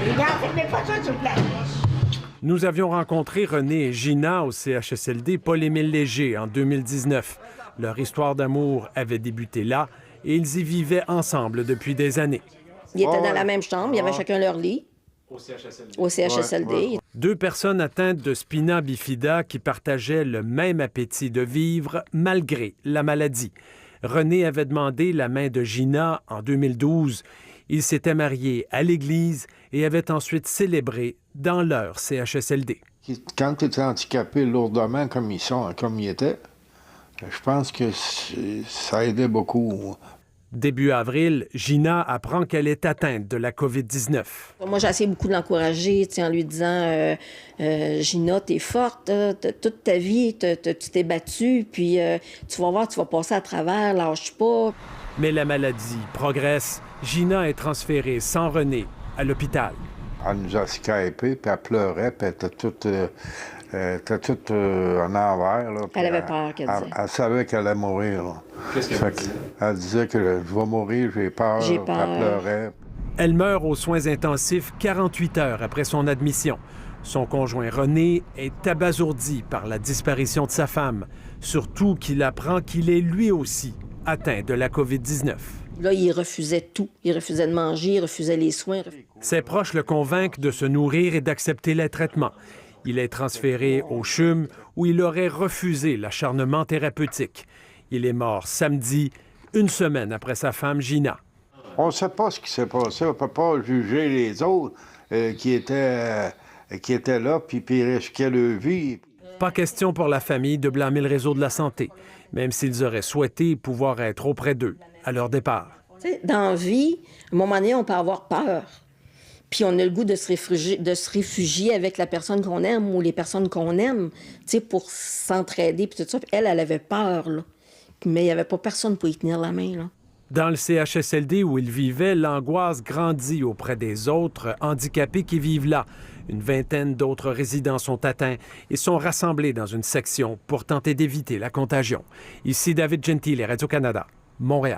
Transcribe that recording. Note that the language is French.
N'enfumez pas ça, s'il vous plaît. Nous avions rencontré René et Gina au CHSLD Paul-Émile Léger en 2019. Leur histoire d'amour avait débuté là et ils y vivaient ensemble depuis des années. Ils étaient dans la même chambre, il y avait chacun leur lit. Au CHSLD. Deux personnes atteintes de spina bifida qui partageaient le même appétit de vivre malgré la maladie. René avait demandé la main de Gina en 2012. Ils s'étaient mariés à l'église et avaient ensuite célébré dans leur CHSLD. Quand tu es handicapé lourdement comme ils étaient, je pense que ça aidait beaucoup. Début avril, Gina apprend qu'elle est atteinte de la COVID-19. Moi, j'ai essayé beaucoup de l'encourager en lui disant Gina, t'es forte, toute ta vie, tu t'es battue, puis tu vas voir, tu vas passer à travers, lâche pas. Mais la maladie progresse. Gina est transférée sans René à l'hôpital. Elle nous a Skypé, puis elle pleurait, puis elle était toute en envers. Là, elle avait peur, qu'elle disait. Elle savait qu'elle allait mourir. Là. Qu'est-ce qu'elle disait? Elle disait que je vais mourir, j'ai peur. J'ai peur. Elle pleurait. Elle meurt aux soins intensifs 48 heures après son admission. Son conjoint René est abasourdi par la disparition de sa femme, surtout qu'il apprend qu'il est lui aussi atteint de la COVID-19. Là, il refusait tout. Il refusait de manger, il refusait les soins. Ses proches le convainquent de se nourrir et d'accepter les traitements. Il est transféré au CHUM où il aurait refusé l'acharnement thérapeutique. Il est mort samedi, une semaine après sa femme Gina. On ne sait pas ce qui s'est passé. On ne peut pas juger les autres qui étaient là puis risquaient leur vie. Pas question pour la famille de blâmer le réseau de la santé, même s'ils auraient souhaité pouvoir être auprès d'eux à leur départ. T'sais, dans la vie, à un moment donné, on peut avoir peur. Puis on a le goût de se réfugier avec la personne qu'on aime ou les personnes qu'on aime, pour s'entraider puis tout ça. Puis elle avait peur, là. Mais il n'y avait pas personne pour y tenir la main, là. Dans le CHSLD où il vivait, l'angoisse grandit auprès des autres handicapés qui vivent là. Une vingtaine d'autres résidents sont atteints et sont rassemblés dans une section pour tenter d'éviter la contagion. Ici David Gentile, Radio-Canada, Montréal.